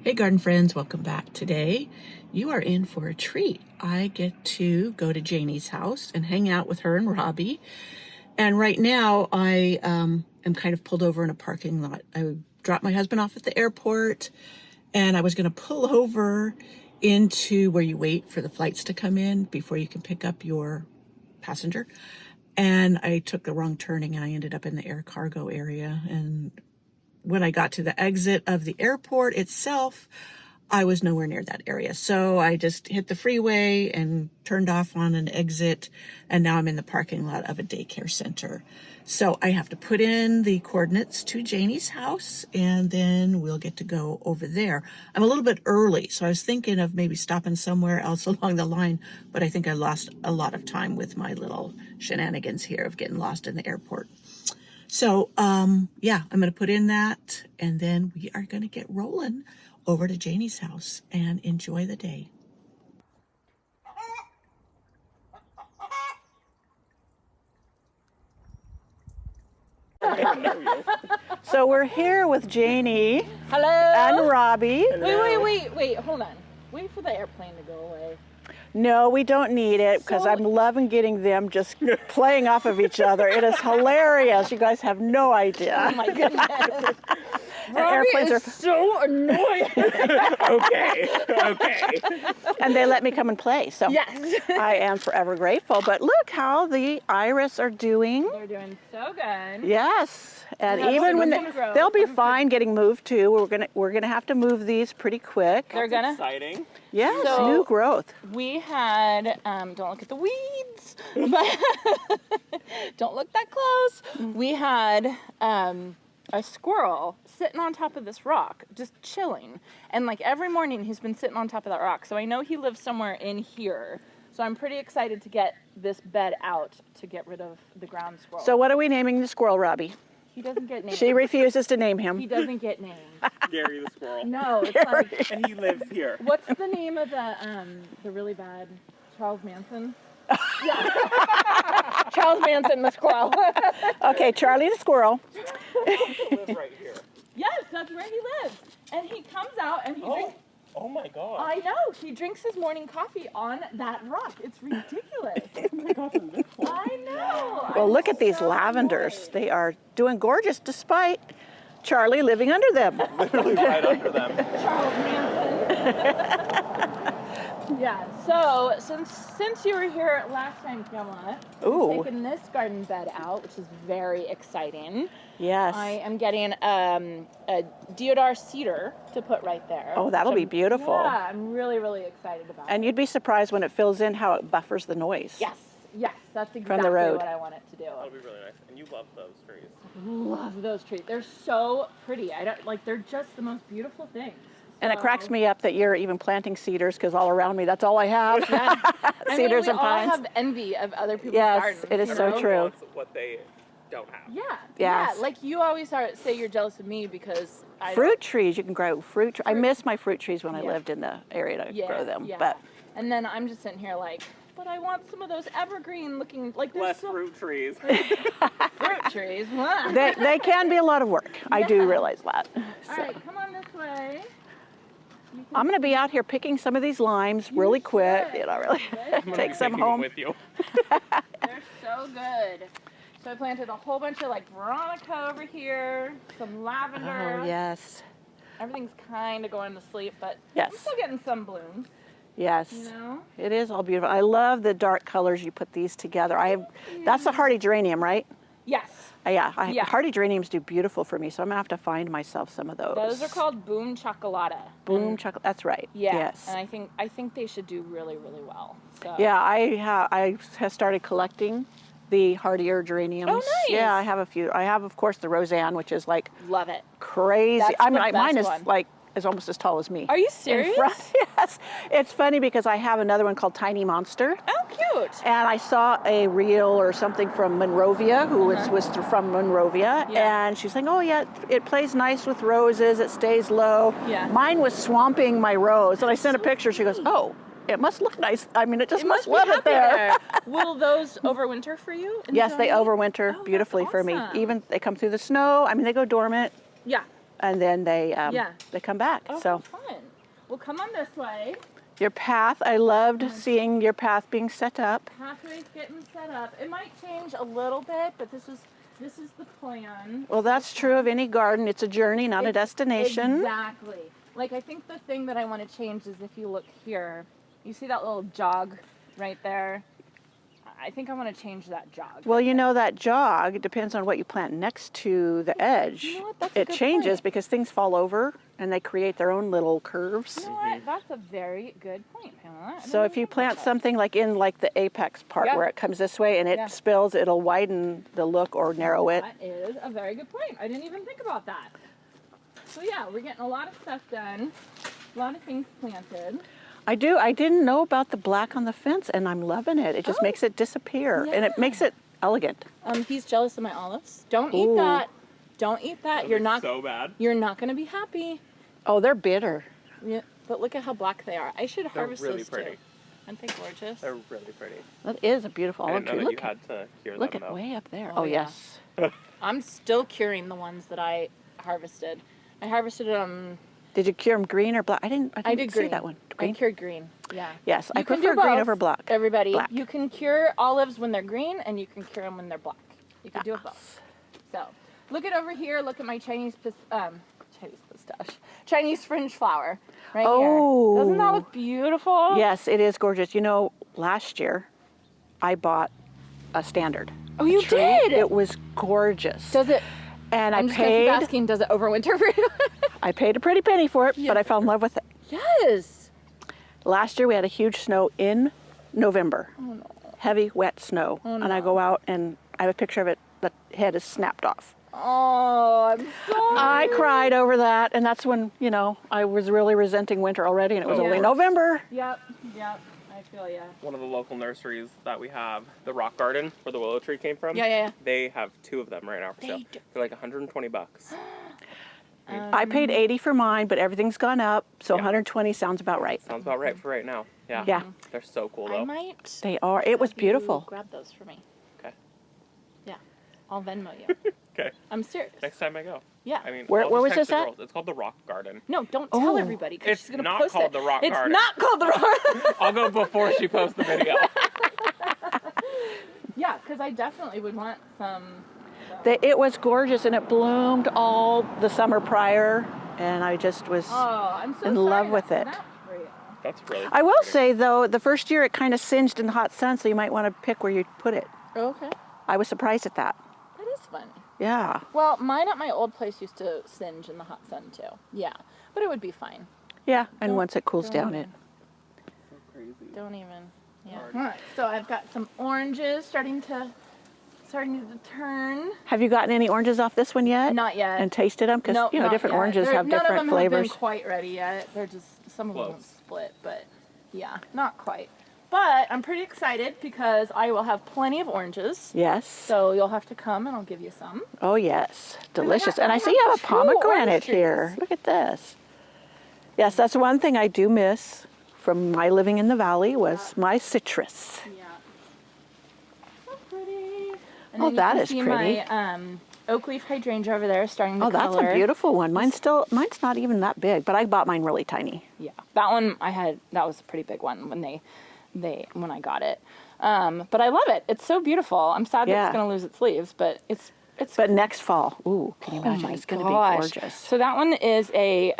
Hey garden friends, welcome back. Today you are in for a treat. I get to go to Janie's house and hang out with her and Robbie. And right now I am kind of pulled over in a parking lot. I dropped my husband off at the airport and I was going to pull over into where you wait for the flights to come in before you can pick up your passenger. And I took the wrong turning and I ended up in the air cargo area. And when I got to the exit of the airport itself, I was nowhere near that area. So I just hit the freeway and turned off on an exit. And now I'm in the parking lot of a daycare center. So I have to put in the coordinates to Janie's house and then we'll get to go over there. I'm a little bit early, so I was thinking of maybe stopping somewhere else along the line, but I think I lost a lot of time with my little shenanigans here of getting lost in the airport. So, yeah, I'm going to put in that and then we are going to get rolling over to Janie's house and enjoy the day. So we're here with Janie. Hello. And Robbie. Hello. Wait, hold on. Wait for the airplane to go away. No, we don't need it because I'm loving getting them just playing off of each other. It is hilarious. You guys have no idea. Oh my goodness. Robbie is so annoying. Okay. And they let me come and play, so Yes. I am forever grateful. But look how the iris are doing. They're doing so good. Yes, and Yeah, even when grow. they'll be fine getting moved too. We're gonna have to move these pretty quick. They're gonna. Exciting. Yes, So- new growth. We had, don't look at the weeds, but don't look that close. We had a squirrel sitting on top of this rock, just chilling. And like every morning he's been sitting on top of that rock. So I know he lives somewhere in here. So I'm pretty excited to get this bed out to get rid of the ground squirrel. So what are we naming the squirrel, Robbie? He doesn't get named. She refuses to name him. He doesn't get named. Gary the squirrel. No, it's like, And he lives here. what's the name of the really bad Charles Manson? Yeah. Charles Manson the squirrel. Okay, Charlie the squirrel. He lives right here. Yes, that's where he lives. And he comes out and he drinks. Oh my god. I know. He drinks his morning coffee on that rock. It's ridiculous. Oh my god, and this one. I know. Well, I'm look at these so lavenders. annoyed. They are doing gorgeous despite Charlie living under them. Literally right under them. Charles Manson. Yeah, so since you were here last time, Pamela, Ooh. we've taken this garden bed out, which is very exciting. Yes. I am getting a deodar cedar to put right there. Oh, that'll which be beautiful. Yeah, I'm really, really excited about And it. you'd be surprised when it fills in how it buffers the noise. Yes, that's exactly road. what I want it to do. That'll be really nice. And you love those trees. Love those trees. They're so pretty. They're just the most beautiful things. And it cracks me up that you're even planting cedars because all around me, that's all I have. Cedars we and all pines. have envy of other people's Yes, gardens. it is you so know? true. Wants what they don't have. Yeah. Yes. Yeah. Like you always say you're jealous of me because I Fruit trees, you can grow fruit. I Fruit. miss my fruit trees when I Yeah. lived in the area to yeah, grow them. Yeah. But And then I'm just sitting here like, but I want some of those evergreen looking like there's Less so fruit trees. fruit trees. Wow. they can be a lot of work. I do Yeah. realize that. All So, right, come on this way. I'm going to be out here picking some of these limes really quick. should. You know, really I'm gonna take be some taking them home. with you. They're so good. So I planted a whole bunch of like veronica over here, some lavender. Oh, yes. Everything's kind of going to sleep, but Yes. I'm still getting some blooms, Yes. you know? It is all beautiful. I love the dark colors you put these together. That's the hardy geranium, right? Yes. Yeah, Yeah. hardy geraniums do beautiful for me, so I'm gonna have to find myself some of those. Those are called Boom Chocolata. Boom And- chocolate. That's right. Yeah. Yes. And I think they should do really, really well. So. Yeah, I have started collecting the hardier geraniums. Oh, nice. Yeah, I have a few. I have, of course, the Roseanne, which is like Love it. crazy. That's I mean, the mine is best one. like is almost as tall as me. Are you In serious? front. Yes. It's funny because I have another one called Tiny Monster. Oh, cute. And I saw a reel or something from Monrovia, who was from Monrovia, Yeah. and she's saying, "Oh yeah, it plays nice with roses. It stays low." Yeah. Mine was swamping my rose, and I sent a picture. She goes, "Oh, it must look nice. I mean, it just must be love it happy there." Will those overwinter for you? in Yes, they Zone? overwinter Oh, that's beautifully for me. awesome. Even they come through the snow. I mean, they go dormant, Yeah. and then they Yeah. they come back. Oh, So fun. we'll come on this way. Your path, I loved seeing your path being set up. Pathway's getting set up. It might change a little bit, but this is the plan. Well, that's true of any garden. It's a journey, not a destination. Exactly. Like, I think the thing that I want to change is if you look here, you see that little jog right there? I think I want to change that jog. Well, you know, that jog depends on what you plant next to the edge. You know what? That's a It good changes point. because things fall over and they create their own little curves. You know what? That's a very good point, Pamela. I So didn't if you even think plant about something like in like the apex part Yeah. where it comes this way and it Yeah. spills, it'll widen the look or narrow it. That is a very good point. I didn't even think about that. So yeah, we're getting a lot of stuff done. A lot of things planted. I do. I didn't know about the black on the fence and I'm loving it. It just Oh. makes it disappear and it makes it elegant. He's jealous of my olives. Don't eat Ooh. that. Don't eat that. You're not So bad. You're not going to be happy. Oh, they're bitter. Yeah, but look at how black they are. I should harvest really those pretty. too. Aren't they gorgeous? They're really pretty. That is a beautiful I olive didn't know tree. that you Look, had to cure look them at though. way up there. Oh, Oh, yeah. yes. I'm still curing the ones that I harvested. I harvested them. Did you cure them green or black? I didn't did see green. that one. I Green? cured green. Yeah. Yes, I You can prefer do green both, over black. Everybody, Black. you can cure olives when they're green, and you can cure them when they're black. You can do it both. So, look at over here. Look at my Chinese pistache, Chinese fringe flower, right Oh. here. Doesn't that look beautiful? Yes, it is gorgeous. You know, last year I bought a standard. Oh, you tree. did. It was gorgeous. Does it? And I'm I just gonna keep paid. asking. Does it overwinter for you? I paid a pretty penny for it, Yeah. but I fell in love with it. Yes. Last year we had a huge snow in November. Oh no. Heavy, wet snow. Oh, And I no. go out and I have a picture of it. The head is snapped off. Oh, I'm sorry. I cried over that, and that's when, you know, I was really resenting winter already, and it was Oh, only yeah. November. Yep. I feel ya. One of the local nurseries that we have, the rock garden where the willow tree came from. Yeah. They have 2 of them right now for sale. do. They're like $120. I paid 80 for mine, but everything's gone up, so Yeah. 120 sounds about right. Sounds about right for right now. Yeah. Yeah. They're so cool I though. might. They are. It was have you beautiful. Grab those for me. Okay. Yeah. I'll Venmo you. Okay. I'm serious. Next time I go. Yeah. I mean, Where- I'll where just was text the this at? girls. It's called the Rock Garden. No, don't tell Oh. everybody because It's she's gonna not post called it. the Rock It's Garden. not called the rock. I'll go before she posts the video. Yeah, because I definitely would want some. It was gorgeous, and it bloomed all the summer prior, and I just was. Oh, I'm so in sorry love with that it. snapped for you. That's really I will pretty. say, though, the first year it kind of singed in the hot sun, so you might want to pick where you put it. Okay. I was surprised at that. That is funny. Yeah. Well, mine at my old place used to singe in the hot sun too. Yeah, but it would be fine. Yeah, and Don't- once it cools don't down, even- it. So crazy. Don't even. Yeah. Hard. All right. So I've got some oranges starting to turn. Have you gotten any oranges off this one yet? Not yet. And tasted them? Because, Nope, you know, not different yet. oranges have none different of them flavors. Have been quite ready yet. They're just some of them Close. won't split, but yeah, not quite. But I'm pretty excited because I will have plenty of oranges. Yes. So you'll have to come and I'll give you some. Oh, yes. Delicious. got- And I I see you have a got 2 orange pomegranate trees. here. Look at this. Yes, that's one thing I do miss from my living in the valley was my citrus. Yeah. So pretty. And Oh, then you that can is see pretty. My oak leaf hydrangea over there starting to Oh, that's color. a beautiful one. Mine's not even that big, but I bought mine really tiny. Yeah, that one that was a pretty big one when when I got it. But I love it. It's so beautiful. I'm sad that Yeah. it's going to lose its leaves, but it's But next fall, ooh, can you oh imagine? my It's going to be gosh. gorgeous. So that one is a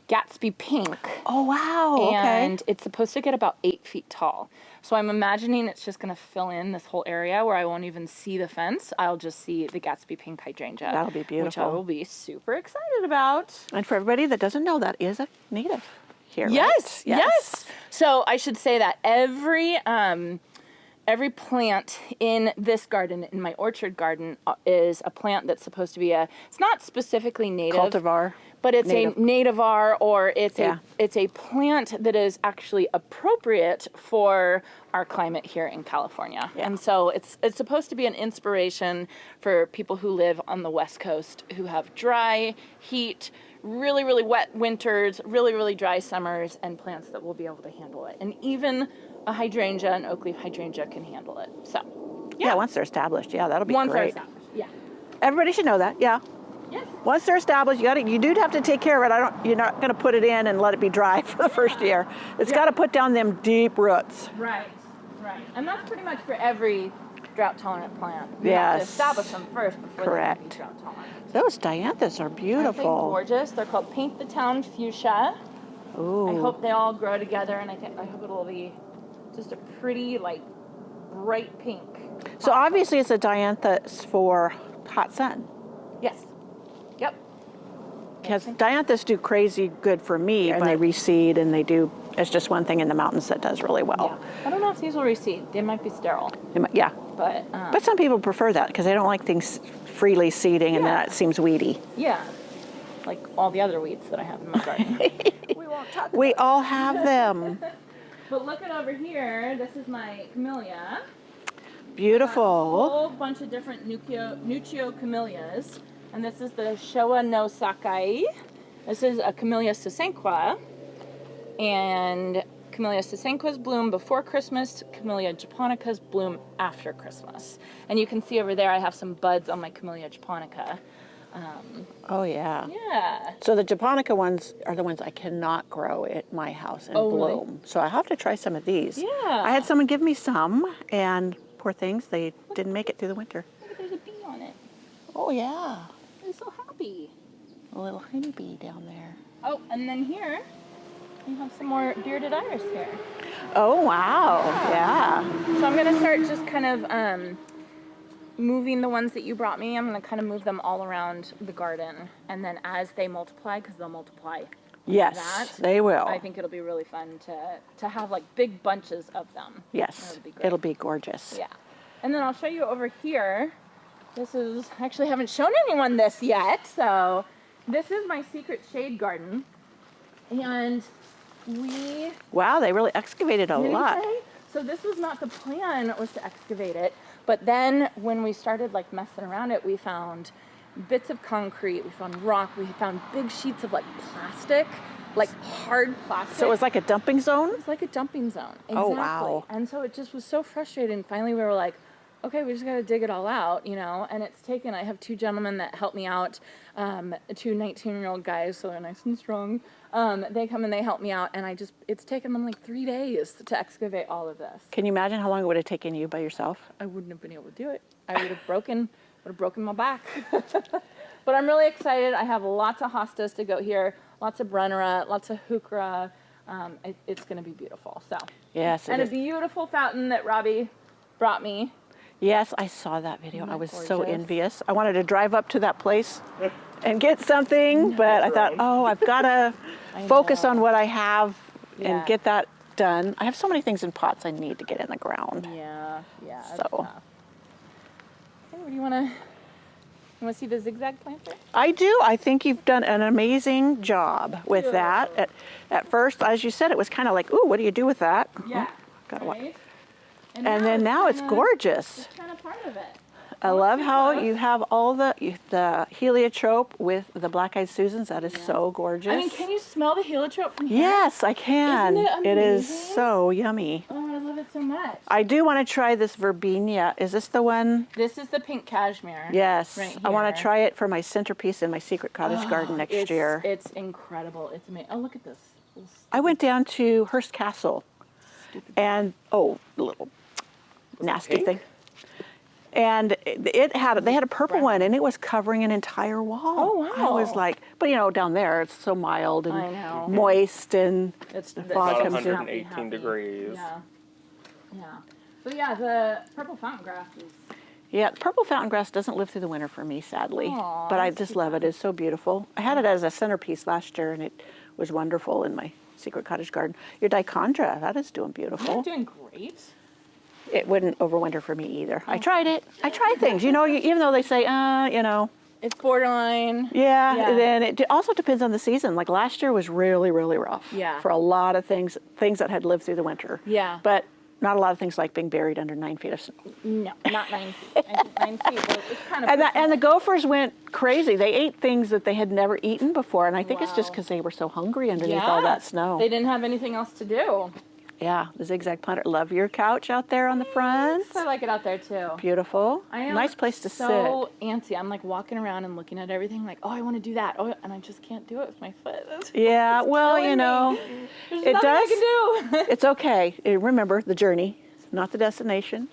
Gatsby pink. Oh, wow. And Okay. it's supposed to get about 8 feet tall. So I'm imagining it's just going to fill in this whole area where I won't even see the fence. I'll just see the Gatsby pink hydrangea. That'll be Which I beautiful. will be super excited about. And for everybody that doesn't know, that is a native here, right? Yes. So I should say that every plant in this garden, in my orchard garden, is a plant that's supposed to be it's not specifically native. Cultivar. But it's Native. a nativar, or it's Yeah. it's a plant that is actually appropriate for our climate here in California. Yeah. And so it's supposed to be an inspiration for people who live on the West Coast who have dry, heat, really, really wet winters, really, really dry summers, and plants that will be able to handle it. And even a hydrangea, an oak leaf hydrangea, can handle it. So Yeah, once they're established. Yeah, that'll be once they're great. established, yeah. Everybody should know that. Yeah. Yes. Once they're established, you do have to take care of it. You're not going to put it in and let it be dry for the first year. It's got to put down them deep roots. Right. And that's pretty much for every drought-tolerant plant. You Yes. have to establish them first before Correct. they can be drought-tolerant. Those Dianthus are Aren't they beautiful. gorgeous? They're called Paint the Town Fuchsia. Ooh. I hope they all grow together, and I hope it'll be just a pretty, like, bright pink. So obviously it's a Dianthus for hot sun. Yes. Yep. Because Dianthus do crazy good for me, and they reseed, and it's just one thing in the mountains that does really well. Yeah. I don't know if these will reseed. They might be sterile. Yeah. But Some people prefer that because they don't like things freely seeding, and that seems weedy. Yeah. Like all the other weeds that I have in my garden. We won't talk about We all have them. But look at over here. This is my camellia. Beautiful. A whole bunch of different Nuccio camellias. And this is the Showa no Sakai. This is a Camellia sasanqua. And Camellia sasanquas bloom before Christmas. Camellia japonicas bloom after Christmas. And you can see over there I have some buds on my Camellia japonica. Oh, yeah. Yeah. So the japonica ones are the ones I cannot grow at my house and bloom. Really? So I have to try some of these. Yeah. I had someone give me some, and poor things, they didn't make it through the winter. Look, there's a bee on it. Oh, yeah. I'm so happy. A little honeybee down there. Oh, and then here, you have some more bearded iris here. Oh, wow. Yeah. So I'm going to start just kind of moving the ones that you brought me. I'm going to kind of move them all around the garden. And then as they multiply, because they'll multiply Yes, they will. I think it'll be really fun to have like big bunches of them. Yes, That'll be great. it'll be gorgeous. Yeah. And then I'll show you over here. This is, actually haven't shown anyone this yet. So this is my secret shade garden. And Wow, they really excavated a lot. So this was not the plan, was to excavate it. But then when we started like messing around it, we found bits of concrete, we found rock, we found big sheets of like plastic, like hard plastic. So it was like a dumping zone? It was like a dumping zone. Exactly. Oh, wow. And so it just was so frustrating. Finally, we were like, okay, we just got to dig it all out, you know? And it's taken, I have two gentlemen that help me out, two 19-year-old guys, so they're nice and strong. They come and they help me out, and it's taken them like 3 days to excavate all of this. Can you imagine how long it would have taken you by yourself? I wouldn't have been able to do it. I would have broken my back. But I'm really excited. I have lots of hostas to go here, lots of brunnera, lots of heuchera. It's going to be beautiful. So Yes, and a beautiful fountain that Robbie brought me. Yes, I saw that video. Isn't I that was so gorgeous? envious. I wanted to drive up to that place and get something, but I thought, oh, I've got to focus on what I have and get that done. I have so many things in pots I need to get in the ground. Yeah. So. Okay, what do you want to see the zigzag planter? I do. I think you've done an amazing job with that. At first, as you said, it was kind of like, ooh, what do you do with that? Yeah. Gotta watch. Right? And then now it's gorgeous. It's kind of part of it. I love how you have all the heliotrope with the black-eyed Susans. That is so gorgeous. I mean, can you smell the heliotrope from here? Yes, I can. Isn't it is amazing? so yummy. Oh, I love it so much. I do want to try this verbena. Is this the one? This is the pink cashmere. Yes. Right I want here. to try it for my centerpiece in my secret cottage garden next year. It's incredible. It's amazing. Oh, look at this. I went down to Hearst Castle and, little nasty pink? thing. And they had a purple one, and it was covering an entire wall. Oh, wow. I was like, but down there it's so mild I and know. moist, and It's the the fog About comes in. 118 degrees. Yeah. So yeah, the purple fountain grass is. Yeah, purple fountain grass doesn't live through the winter for me, sadly. Aw, but I that's just too love it. bad. It's so beautiful. I had it as a centerpiece last year, and it was wonderful in my secret cottage garden. Your dichondra, that is doing beautiful. You're doing great. It wouldn't overwinter for me either. I tried it. I try things. Even though they say, It's borderline. Yeah, then it also depends on the season. Like last year was really, really rough. Yeah. For a lot of things that had lived through the winter. Yeah. But not a lot of things like being buried under 9 feet of snow. No, not 9 feet. I think 9 feet. But it's kind of. And the gophers went crazy. They ate things that they had never eaten before, and I think it's just Wow. because they were so hungry underneath all that snow. They didn't have anything else to do. Yeah, the zigzag planter. Love your couch out there on the front. I like it out there too. Beautiful. I am nice place to so antsy. I'm like walking around and looking at everything like, oh, I want to do that. Oh, and I just can't do it with my foot. Yeah, well, you know, There's it nothing does. I can do. It's okay. Remember the journey, not the destination.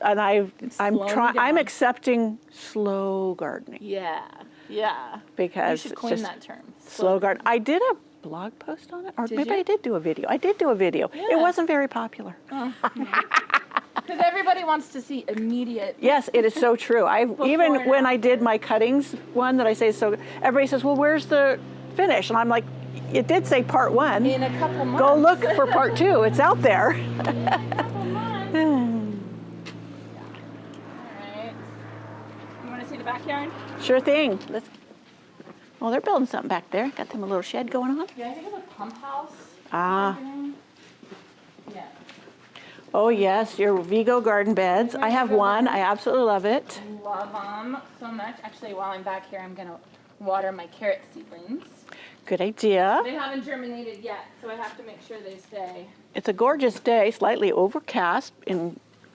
And I'm accepting slow gardening. Yeah. Yeah. Because you should coin that term. Slow garden. I did a blog post on it, or maybe I did do a video. I did do a video. Yeah. It wasn't very popular. Because everybody wants to see immediate. Yes, it is so true. Even when I did my cuttings one that I say so, everybody says, well, where's the finish? And I'm like, it did say part 1. In a couple months. Go look for part 2. It's out there. In a couple months. All right. You want to see the backyard? Sure thing. Oh, they're building something back there. Got them a little shed going on. Yeah, I think it's a pump house. Ah. Yeah. Oh, yes, your Vigo garden beds. I have one. I absolutely love it. Love them so much. Actually, while I'm back here, I'm going to water my carrot seedlings. Good idea. They haven't germinated yet, so I have to make sure they stay. It's a gorgeous day, slightly overcast.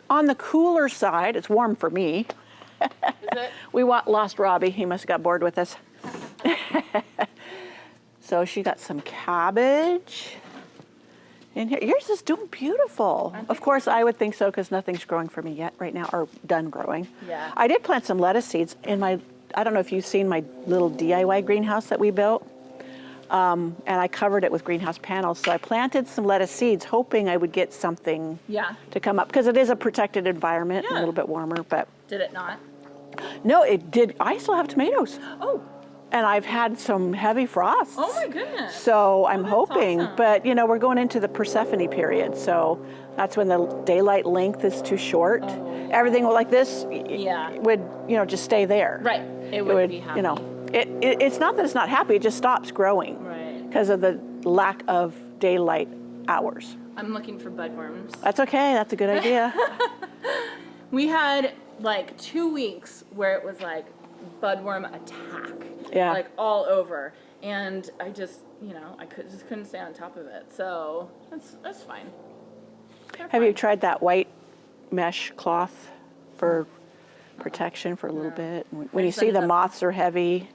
On the cooler side, it's warm for me. Is it? We lost Robbie. He must have got bored with us. So she got some cabbage in here. Yours is doing beautiful. Of course, I would think so because nothing's growing for me yet right now, or done growing. Yeah. I did plant some lettuce seeds in I don't know if you've seen my little DIY greenhouse that we built. And I covered it with greenhouse panels. So I planted some lettuce seeds hoping I would get something to come up because it is a protected environment, a little bit warmer, but. Did it not? No, it did. I still have tomatoes. Oh. And I've had some heavy frosts. Oh my goodness. So I'm hoping, awesome. But you know, we're going into the Persephone period. So that's when the daylight length is too short. Oh. Everything like this would, just stay there. Right. It would be happy. It's not that it's not happy, it just stops growing. Right. Because of the lack of daylight hours. I'm looking for budworms. That's okay, that's a good idea. We had like 2 weeks where it was like budworm attack. Yeah. Like all over. And I just, just couldn't stay on top of it. So that's fine. Have you tried that white mesh cloth for protection for a little bit? When you see the moths are heavy.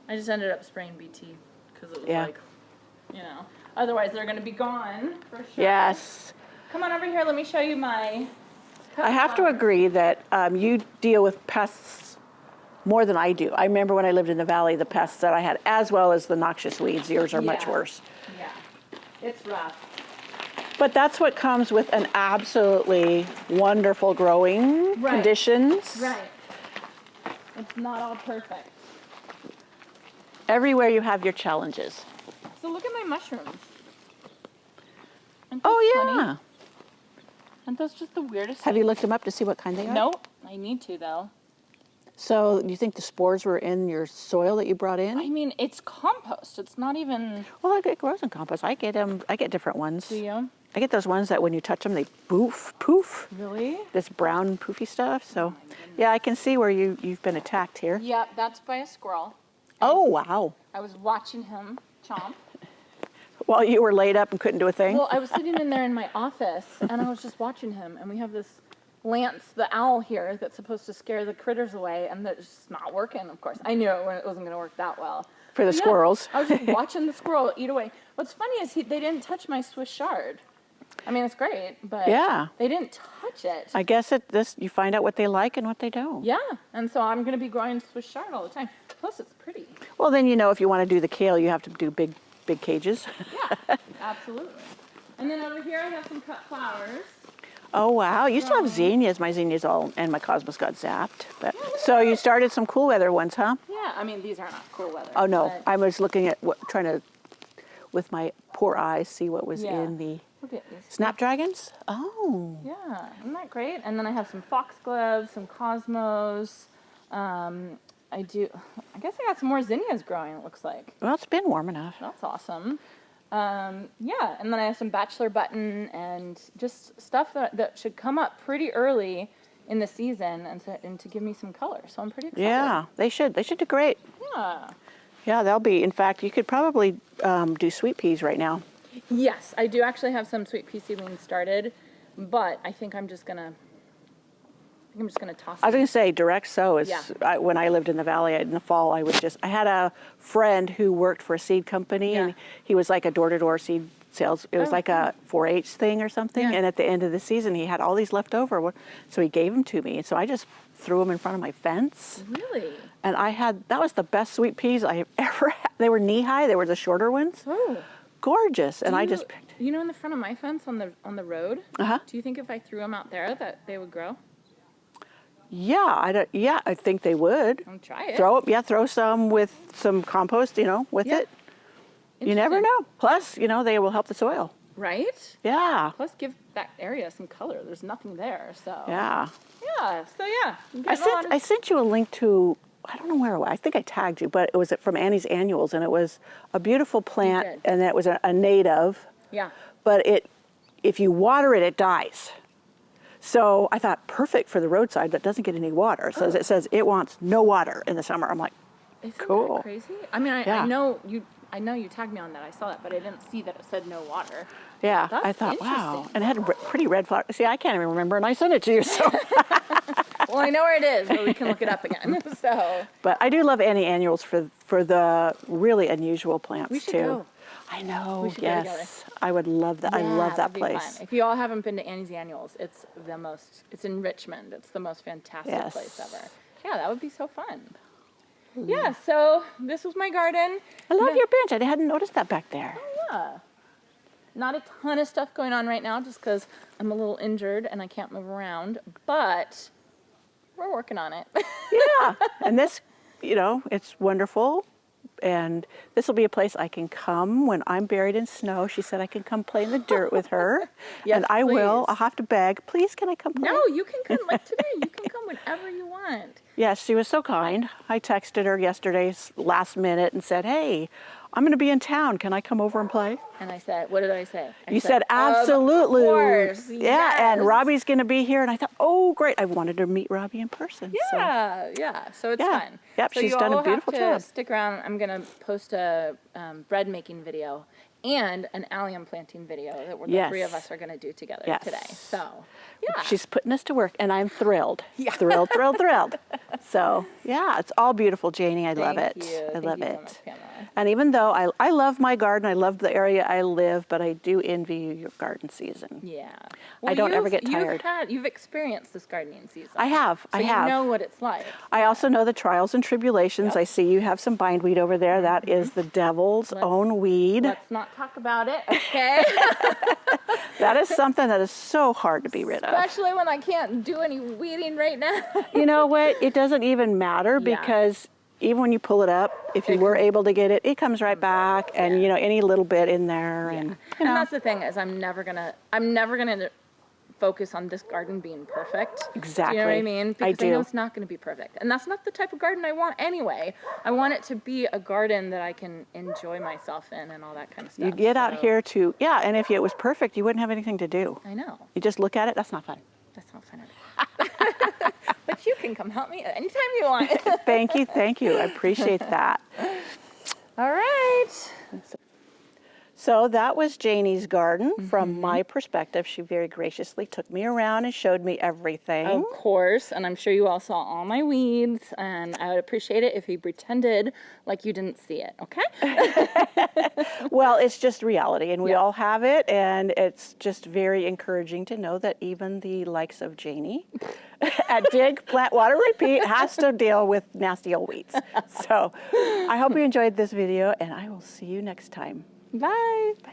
I just ended up spraying BT because it was like, otherwise they're going to be gone for sure. Yes. Come on over here. Let me show you my. I have to agree that you deal with pests more than I do. I remember when I lived in the valley, the pests that I had, as well as the noxious weeds, yours are much worse. Yeah, it's rough. But that's what comes with an absolutely wonderful growing conditions. Right. It's not all perfect. Everywhere you have your challenges. So look at my mushrooms. Oh, yeah. Funny? Aren't those just the weirdest Have you looked them up to see what kind they are? Nope. I need to, though. So do you think the spores were in your soil that you brought in? I mean, it's compost. It's not even... Well, it grows in compost. I get them. I get different ones. Do you? I get those ones that when you touch them, they poof. Really? This brown poofy stuff. So, yeah, I can see where you've been attacked here. Yeah, that's by a squirrel. Oh, wow. I was watching him chomp. While you were laid up and couldn't do a thing? Well, I was sitting in there in my office, and I was just watching him, and we have this Lance, the owl here, that's supposed to scare the critters away, and that's just not working, of course. I knew it wasn't going to work that well. For the squirrels. I was just watching the squirrel eat away. What's funny is they didn't touch my Swiss chard. I mean, it's great, but they didn't touch it. I guess you find out what they like and what they don't. Yeah, and so I'm going to be growing Swiss chard all the time. Plus, it's pretty. Well, then, if you want to do the kale, you have to do big cages. Yeah, absolutely. And then over here I have some cut flowers. Oh, wow. You still have zinnias. My zinnias and my cosmos got zapped. But so you started some cool weather ones, huh? Yeah, I mean, these are not cool weather. Oh, no. I was looking at trying to, with my poor eyes, see what was in the snapdragons. Oh. Yeah, isn't that great? And then I have some foxgloves, some cosmos. I guess I got some more zinnias growing, it looks like. Well, it's been warm enough. That's awesome. Yeah, and then I have some bachelor button and just stuff that should come up pretty early in the season and to give me some color. So I'm pretty excited. Yeah, they should. They should do great. Yeah. Yeah, they'll be. In fact, you could probably do sweet peas right now. Yes, I do actually have some sweet pea seedlings started, but I think I'm just gonna toss I was them. going to say direct sow is, Yeah. when I lived in the valley in the fall, I had a friend who worked for a seed company, and Yeah. he was like a door-to-door seed sales. It was like a 4-H thing or something, Yeah. and at the end of the season, he had all these left over, so he gave them to me, and so I just threw them in front of my fence. Really? And that was the best sweet peas I have ever had. They were knee-high, they were the shorter ones. Oh. Gorgeous, and I just picked. You know, in the front of my fence on the road. Uh-huh. Do you think if I threw them out there that they would grow? Yeah, I think they would. I'll try it. Throw some with some compost, with Yeah. it. You never Interesting. know. Plus, they will help the soil. Right? Yeah. Plus, give that area some color. There's nothing there, so. Yeah. Yeah. So yeah. I sent you a link to, I don't know where it was. I think I tagged you, but it was from Annie's Annuals, and it was a beautiful plant, did. and it was a native. Yeah. But if you water it, it dies. So I thought perfect for the roadside, but it doesn't get any water. So it says it wants no water in the summer. I'm like, Isn't cool. that crazy? I mean, Yeah. I know you tagged me on that. I saw that, but I didn't see that it said no water. yeah. That's I thought, wow. interesting. And it had a pretty red flower. See, I can't even remember, and I sent it to you. So, Well, I know where it is, but we can look it up again. So. but I do love Annie Annuals for the really unusual plants We should too. go. I know. We should go together. Yes, I would love that. I love that that'd be place. fun. If you all haven't been to Annie's Annuals, it's in Richmond. It's the most fantastic Yes. place ever. Yeah, that would be so fun. Yeah, so this was my garden. I love your bench. I hadn't noticed that back there. Yeah. Not a ton of stuff going on right now just because I'm a little injured and I can't move around, but we're working on it. Yeah, and this, it's wonderful. And this will be a place I can come when I'm buried in snow. She said I can come play in the dirt with her. Yes, and I will. please. I'll have to beg. Please, can I come play? No, you can come like today. You can come whenever you want. Yes, she was so kind. I texted her yesterday last minute and said, hey, I'm going to be in town. Can I come over and play? And I said, what did I say? You said absolutely. Of course. Yeah, yes. and Robbie's going to be here. And I thought, oh, great. I wanted to meet Robbie in person. So. Yeah. So it's Yeah. fun. Yep, so she's you done a all beautiful have to job. Stick around. I'm gonna post a bread making video and an allium planting video that the Yes. 3 of us are gonna do together Yes. today. So yeah. She's putting us to work, and I'm thrilled. Yeah. Thrilled. So, yeah, it's all beautiful, Janie. I love Thank it. you. I Thank love you so it. much, Pamela. And even though I love my garden, I love the area I live, but I do envy your garden season. Yeah. I don't ever get tired. You've experienced this gardening season. I have. So I have. You know what it's like. I also know the trials and tribulations. Yep. I see you have some bindweed over there. That is the devil's own weed. Let's not talk about it, okay? That is something that is so hard to be rid of. Especially when I can't do any weeding right now. You know what? It doesn't even matter Yeah. because even when you pull it up, if you were able to get it, it comes right back, and any little bit in there, and And that's the thing is I'm never gonna focus on this garden being perfect. Exactly. Do you know what I mean? Because I know do. it's not gonna be perfect. And that's not the type of garden I want anyway. I want it to be a garden that I can enjoy myself in and all that kind of stuff. You get out So, here to and if it was perfect, you wouldn't have anything to do. I know. You just look at it. That's not fun. That's not fun at all. But you can come help me anytime you want. Thank you. I appreciate that. All right. So that was Janie's garden from my perspective. She very graciously took me around and showed me everything. Of course, and I'm sure you all saw all my weeds, and I would appreciate it if you pretended like you didn't see it, okay? Well, it's just reality, and we all have it, and it's just very encouraging to know that even the likes of Janie at Dig, Plant, Water, Repeat has to deal with nasty old weeds. So I hope you enjoyed this video, and I will see you next time. Bye. Bye.